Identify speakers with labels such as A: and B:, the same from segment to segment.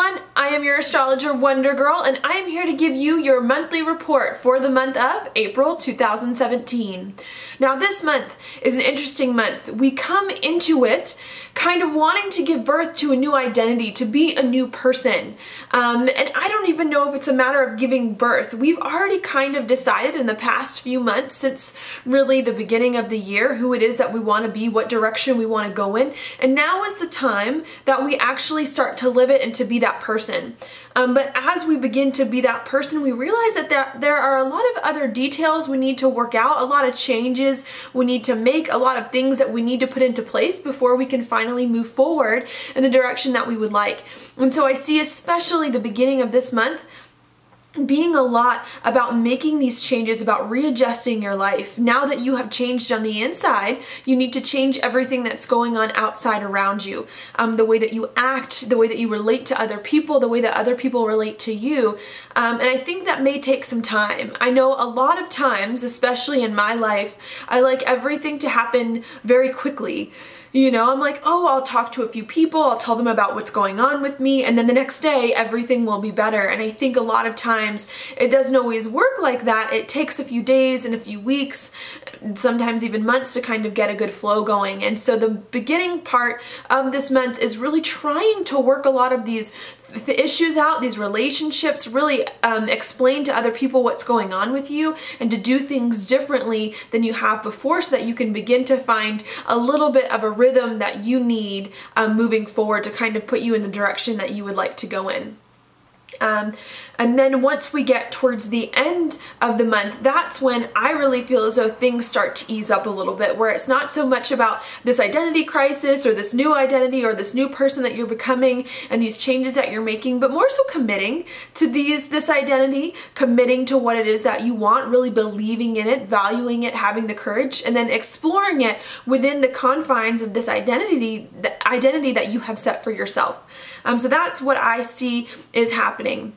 A: everyone, I am your astrologer Wonder Girl, and I am here to give you your monthly report for the month of April 2017. Now this month is an interesting month. We come into it kind of wanting to give birth to a new identity, to be a new person. And I don't even know if it's a matter of giving birth. We've already kind of decided in the past few months, since really the beginning of the year, who it is that we want to be, what direction we want to go in. And now is the time that we actually start to live it and to be that person. But as we begin to be that person, we realize that there are a lot of other details we need to work out, a lot of changes we need to make, a lot of things that we need to put into place before we can finally move forward in the direction that we would like. And so I see especially the beginning of this month being a lot about making these changes, about readjusting your life. Now that you have changed on the inside, you need to change everything that's going on outside around you. The way that you act, the way that you relate to other people, the way that other people relate to you. And I think that may take some time. I know a lot of times, especially in my life, I like everything to happen very quickly. You know, I'm like, oh, I'll talk to a few people, I'll tell them about what's going on with me, and then the next day everything will be better. And I think a lot of times it doesn't always work like that. It takes a few days and a few weeks, sometimes even months, to kind of get a good flow going. And so the beginning part of this month is really trying to work a lot of these issues out, these relationships, really explain to other people what's going on with you and to do things differently than you have before, so that you can begin to find a little bit of a rhythm that you need moving forward to kind of put you in the direction that you would like to go in. And then once we get towards the end of the month, that's when I really feel as though things start to ease up a little bit, where it's not so much about this identity crisis or this new identity or this new person that you're becoming and these changes that you're making, but more so committing to this identity, committing to what it is that you want, really believing in it, valuing it, having the courage, and then exploring it within the confines of this identity, the identity that you have set for yourself. So that's what I see is happening.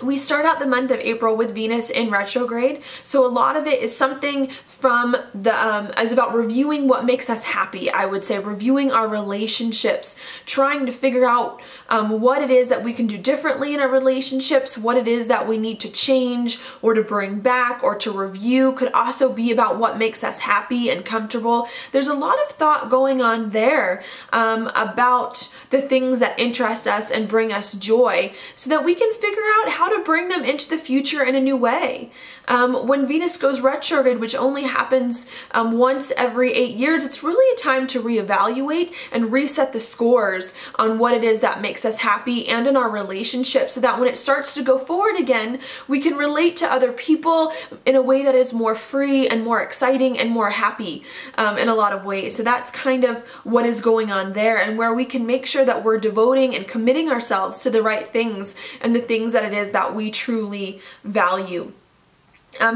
A: We start out the month of April with Venus in retrograde, so a lot of it is something from is about reviewing what makes us happy. I would say reviewing our relationships, trying to figure out what it is that we can do differently in our relationships, what it is that we need to change or to bring back or to review. Could also be about what makes us happy and comfortable. There's a lot of thought going on there about the things that interest us and bring us joy, so that we can figure out how to bring them into the future in a new way. When Venus goes retrograde, which only happens once every 8 years, it's really a time to reevaluate and reset the scores on what it is that makes us happy and in our relationships, so that when it starts to go forward again, we can relate to other people in a way that is more free and more exciting and more happy in a lot of ways. So that's kind of what is going on there, and where we can make sure that we're devoting and committing ourselves to the right things and the things that it is that we truly value.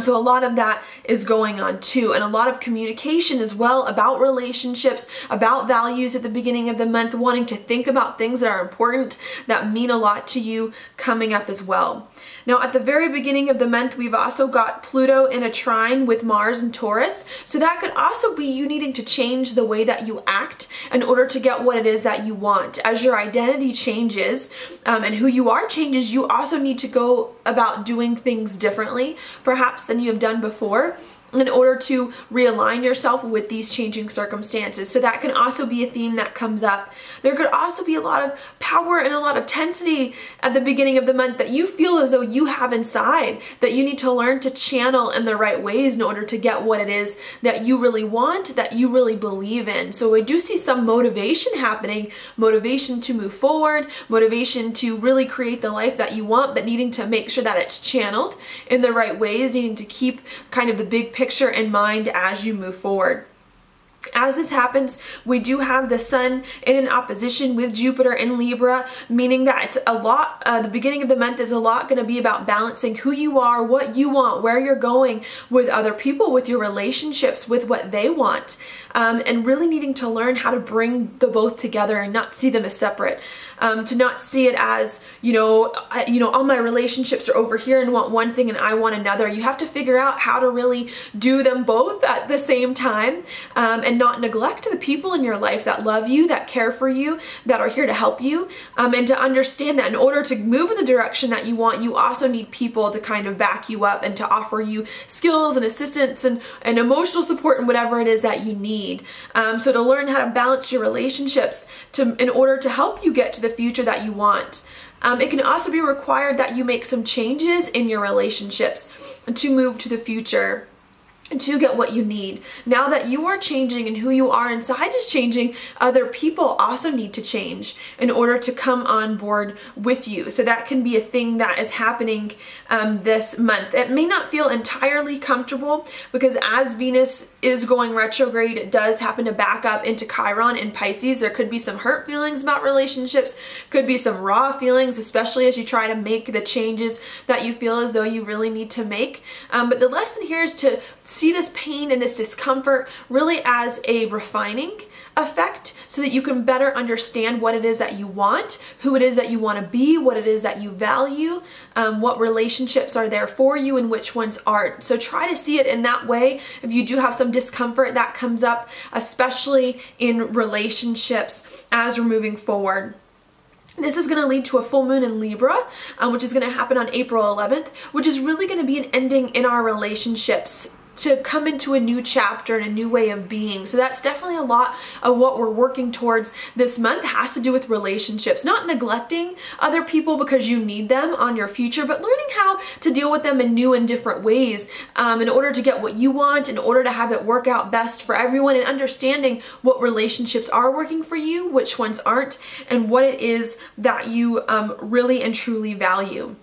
A: So a lot of that is going on too, and a lot of communication as well about relationships, about values at the beginning of the month, wanting to think about things that are important, that mean a lot to you, coming up as well. Now at the very beginning of the month, we've also got Pluto in a trine with Mars and Taurus, so that could also be you needing to change the way that you act in order to get what it is that you want. As your identity changes and who you are changes, you also need to go about doing things differently, perhaps than you have done before, in order to realign yourself with these changing circumstances. So that can also be a theme that comes up. There could also be a lot of power and a lot of tensity at the beginning of the month that you feel as though you have inside, that you need to learn to channel in the right ways in order to get what it is that you really want, that you really believe in. So I do see some motivation happening, motivation to move forward, motivation to really create the life that you want, but needing to make sure that it's channeled in the right ways, needing to keep kind of the big picture in mind as you move forward. As this happens, we do have the Sun in an opposition with Jupiter in Libra, meaning that it's a lot, the beginning of the month is a lot going to be about balancing who you are, what you want, where you're going with other people, with your relationships, with what they want, and really needing to learn how to bring the both together and not see them as separate. to not see it as, all my relationships are over here and want one thing and I want another. You have to figure out how to really do them both at the same time, and not neglect the people in your life that love you, that care for you, that are here to help you, and to understand that in order to move in the direction that you want, you also need people to kind of back you up and to offer you skills and assistance and emotional support and whatever it is that you need. So to learn how to balance your relationships in order to help you get to the future that you want. It can also be required that you make some changes in your relationships to move to the future, to get what you need. Now that you are changing and who you are inside is changing, other people also need to change in order to come on board with you. So that can be a thing that is happening this month. It may not feel entirely comfortable because as Venus is going retrograde, it does happen to back up into Chiron in Pisces. There could be some hurt feelings about relationships, could be some raw feelings, especially as you try to make the changes that you feel as though you really need to make. But the lesson here is to see this pain and this discomfort really as a refining effect so that you can better understand what it is that you want, who it is that you want to be, what it is that you value, what relationships are there for you and which ones aren't. So try to see it in that way. If you do have some discomfort that comes up, especially in relationships as we're moving forward. This is going to lead to a full moon in Libra, which is going to happen on April 11th, which is really going to be an ending in our relationships to come into a new chapter and a new way of being. So that's definitely a lot of what we're working towards this month. It has to do with relationships, not neglecting other people because you need them on your future, but learning how to deal with them in new and different ways in order to get what you want, in order to have it work out best for everyone, and understanding what relationships are working for you, which ones aren't, and what it is that you really and truly value.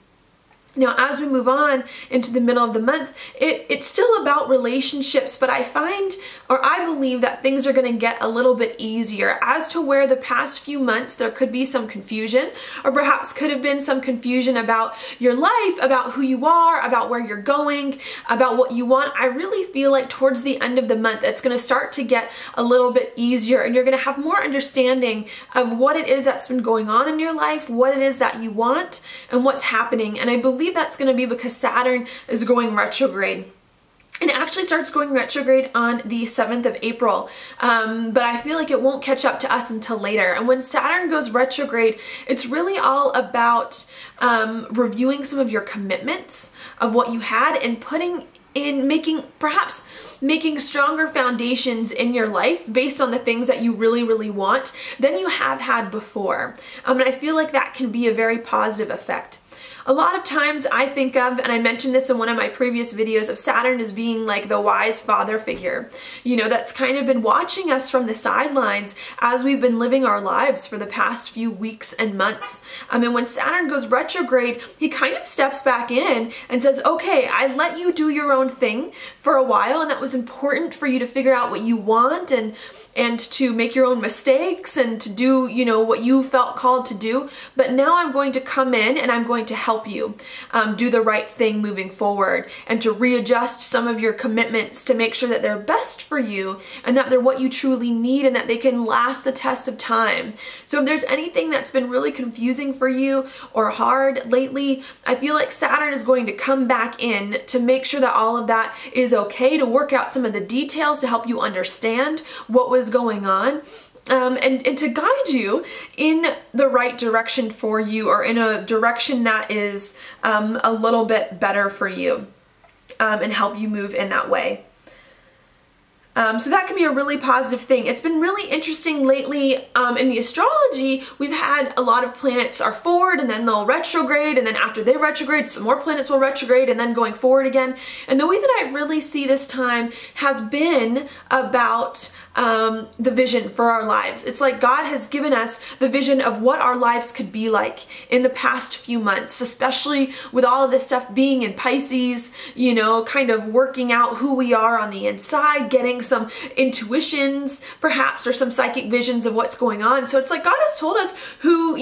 A: Now, as we move on into the middle of the month, it's still about relationships, but I find, or I believe, that things are going to get a little bit easier. As to where the past few months there could be some confusion, or perhaps could have been some confusion about your life, about who you are, about where you're going, about what you want, I really feel like towards the end of the month it's going to start to get a little bit easier, and you're going to have more understanding of what it is that's been going on in your life, what it is that you want, and what's happening. And I believe that's going to be because Saturn is going retrograde. It actually starts going retrograde on the 7th of April, but I feel like it won't catch up to us until later. And when Saturn goes retrograde, it's really all about reviewing some of your commitments of what you had and perhaps making stronger foundations in your life based on the things that you really, really want than you have had before. And I feel like that can be a very positive effect. A lot of times I think of, and I mentioned this in one of my previous videos, of Saturn as being like the wise father figure, that's kind of been watching us from the sidelines as we've been living our lives for the past few weeks and months. And when Saturn goes retrograde, he kind of steps back in and says, okay, I let you do your own thing for a while, and that was important for you to figure out what you want and to make your own mistakes and to do, what you felt called to do. But now I'm going to come in and I'm going to help you do the right thing moving forward, and to readjust some of your commitments to make sure that they're best for you and that they're what you truly need and that they can last the test of time. So if there's anything that's been really confusing for you or hard lately, I feel like Saturn is going to come back in to make sure that all of that is okay, to work out some of the details to help you understand what was going on, and to guide you in the right direction for you, or in a direction that is a little bit better for you, and help you move in that way. So that can be a really positive thing. It's been really interesting lately in the astrology. We've had a lot of planets are forward and then they'll retrograde, and then after they retrograde, some more planets will retrograde and then going forward again. And the way that I really see this time has been about the vision for our lives. It's like God has given us the vision of what our lives could be like in the past few months, especially with all of this stuff being in Pisces, kind of working out who we are on the inside, getting some intuitions perhaps, or some psychic visions of what's going on. So it's like God has told us who,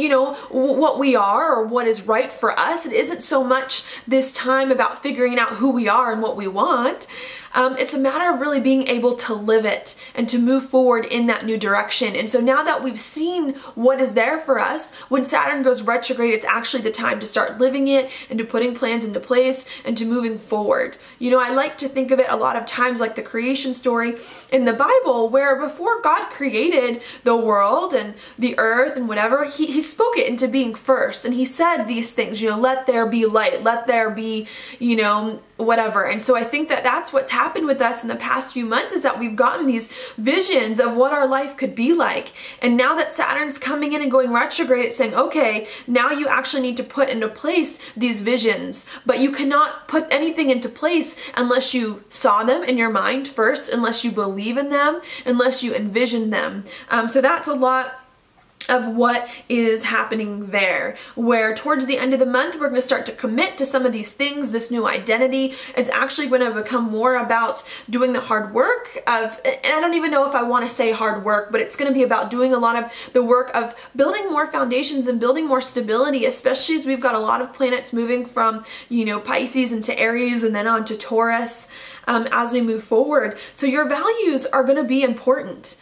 A: what we are or what is right for us. It isn't so much this time about figuring out who we are and what we want. It's a matter of really being able to live it and to move forward in that new direction. And so now that we've seen what is there for us, when Saturn goes retrograde, it's actually the time to start living it and to putting plans into place and to moving forward. You know, I like to think of it a lot of times like the creation story in the Bible, where before God created the world and the earth and whatever, he spoke it into being first. And he said these things, you know, let there be light, let there be, you know, whatever. And so I think that that's what's happened with us in the past few months, is that we've gotten these visions of what our life could be like. And now that Saturn's coming in and going retrograde, it's saying, okay, now you actually need to put into place these visions. But you cannot put anything into place unless you saw them in your mind first, unless you believe in them, unless you envision them. So that's a lot of what is happening there, where towards the end of the month we're going to start to commit to some of these things, this new identity. It's actually going to become more about doing the hard work of, and I don't even know if I want to say hard work, but it's going to be about doing a lot of the work of building more foundations and building more stability, especially as we've got a lot of planets moving from, you know, Pisces into Aries and then on to Taurus as we move forward. So your values are going to be important.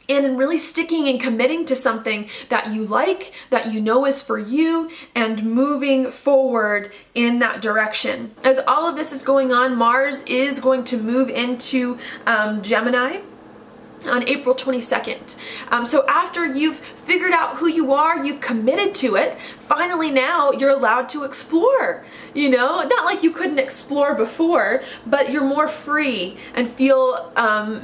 A: And in really sticking and committing to something that you like, that you know is for you, and moving forward in that direction. As all of this is going on, Mars is going to move into Gemini on April 22nd. So after you've figured out who you are, you've committed to it, finally now you're allowed to explore. You know, not like you couldn't explore before, but you're more free and feel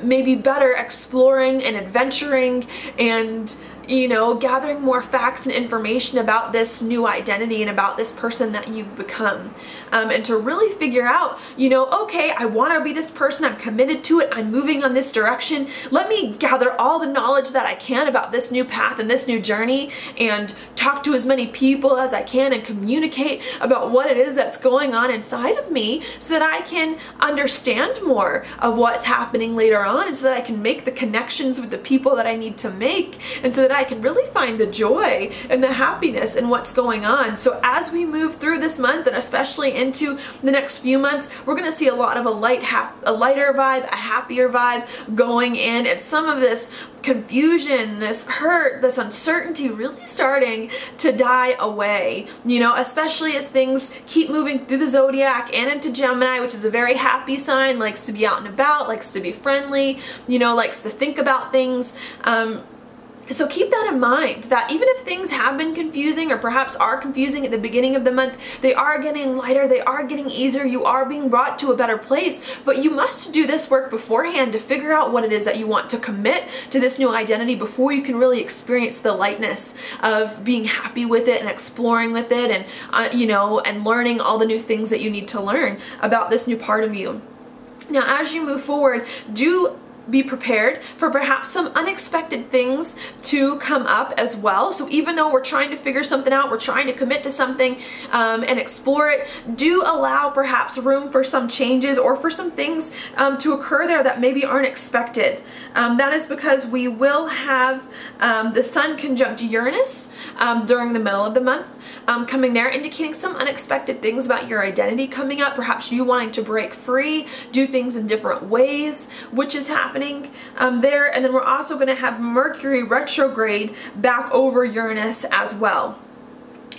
A: maybe better exploring and adventuring and, you know, gathering more facts and information about this new identity and about this person that you've become. And to really figure out, you know, okay, I want to be this person, I'm committed to it, I'm moving on this direction. Let me gather all the knowledge that I can about this new path and this new journey, and talk to as many people as I can and communicate about what it is that's going on inside of me, so that I can understand more of what's happening later on, and so that I can make the connections with the people that I need to make, and so that I can really find the joy and the happiness in what's going on. So as we move through this month, and especially into the next few months, we're going to see a lot of a lighter vibe, a happier vibe going in, and some of this confusion, this hurt, this uncertainty really starting to die away, you know, especially as things keep moving through the zodiac and into Gemini, which is a very happy sign, likes to be out and about, likes to be friendly, you know, likes to think about things. So keep that in mind, that even if things have been confusing or perhaps are confusing at the beginning of the month, they are getting lighter, they are getting easier, you are being brought to a better place. But you must do this work beforehand to figure out what it is that you want to commit to this new identity before you can really experience the lightness of being happy with it and exploring with it, and you know, and learning all the new things that you need to learn about this new part of you. Now, as you move forward, do be prepared for perhaps some unexpected things to come up as well. So even though we're trying to figure something out, we're trying to commit to something and explore it, do allow perhaps room for some changes or for some things to occur there that maybe aren't expected. That is because we will have the Sun conjunct Uranus during the middle of the month coming there, indicating some unexpected things about your identity coming up, perhaps you wanting to break free, do things in different ways, which is happening there. And then we're also going to have Mercury retrograde back over Uranus as well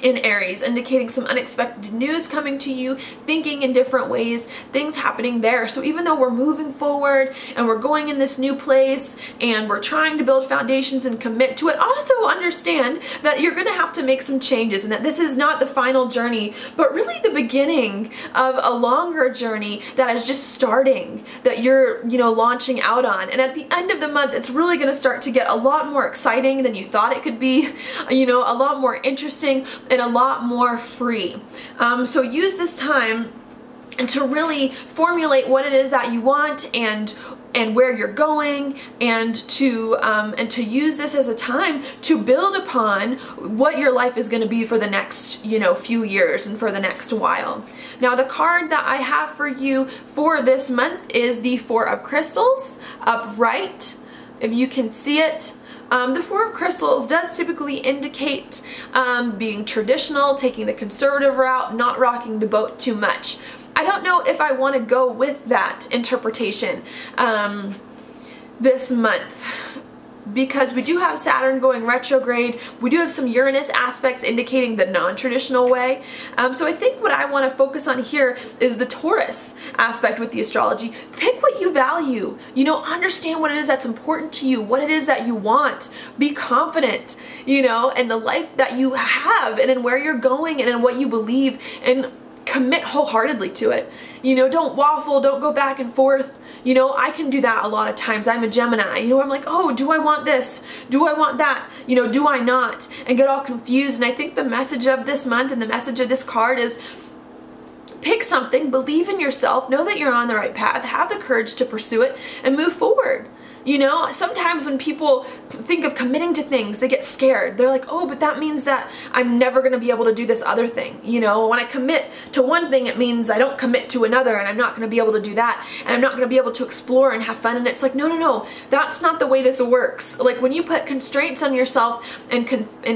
A: in Aries, indicating some unexpected news coming to you, thinking in different ways, things happening there. So even though we're moving forward and we're going in this new place and we're trying to build foundations and commit to it, also understand that you're going to have to make some changes, and that this is not the final journey, but really the beginning of a longer journey that is just starting, that you're, you know, launching out on. And at the end of the month, it's really going to start to get a lot more exciting than you thought it could be, you know, a lot more interesting and a lot more free. So use this time to really formulate what it is that you want and where you're going, and to use this as a time to build upon what your life is going to be for the next, you know, few years and for the next while. Now, the card that I have for you for this month is the Four of Crystals, upright, if you can see it. The Four of Crystals does typically indicate being traditional, taking the conservative route, not rocking the boat too much. I don't know if I want to go with that interpretation. this month, because we do have Saturn going retrograde. We do have some Uranus aspects indicating the non-traditional way. So I think what I want to focus on here is the Taurus aspect with the astrology. Pick what you value. You know, understand what it is that's important to you, what it is that you want. Be confident, you know, in the life that you have and in where you're going and in what you believe, and commit wholeheartedly to it. You know, don't waffle, don't go back and forth. You know, I can do that a lot of times. I'm a Gemini, you know, I'm like, oh, do I want this? Do I want that? You know, do I not? And get all confused. And I think the message of this month and the message of this card is pick something, believe in yourself, know that you're on the right path, have the courage to pursue it, and move forward. You know, sometimes when people think of committing to things, they get scared. They're like, oh, but that means that I'm never going to be able to do this other thing. You know, when I commit to one thing, it means I don't commit to another, and I'm not going to be able to do that, and I'm not going to be able to explore and have fun. And it's like, no, no, no, that's not the way this works. Like, when you put constraints on yourself and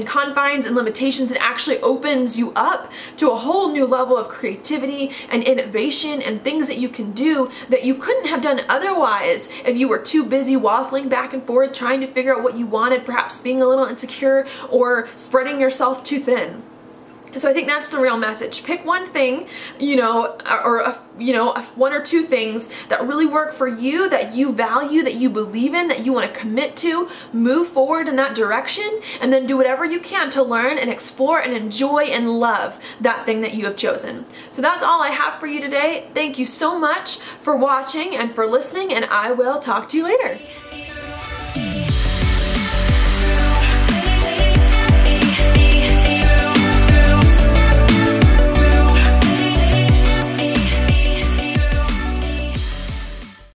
A: confines and limitations, it actually opens you up to a whole new level of creativity and innovation and things that you can do that you couldn't have done otherwise if you were too busy waffling back and forth trying to figure out what you wanted, perhaps being a little insecure or spreading yourself too thin. So I think that's the real message. Pick one thing, you know, or one or two things that really work for you, that you value, that you believe in, that you want to commit to, move forward in that direction, and then do whatever you can to learn and explore and enjoy and love that thing that you have chosen. So that's all I have for you today. Thank you so much for watching and for listening, and I will talk to you later.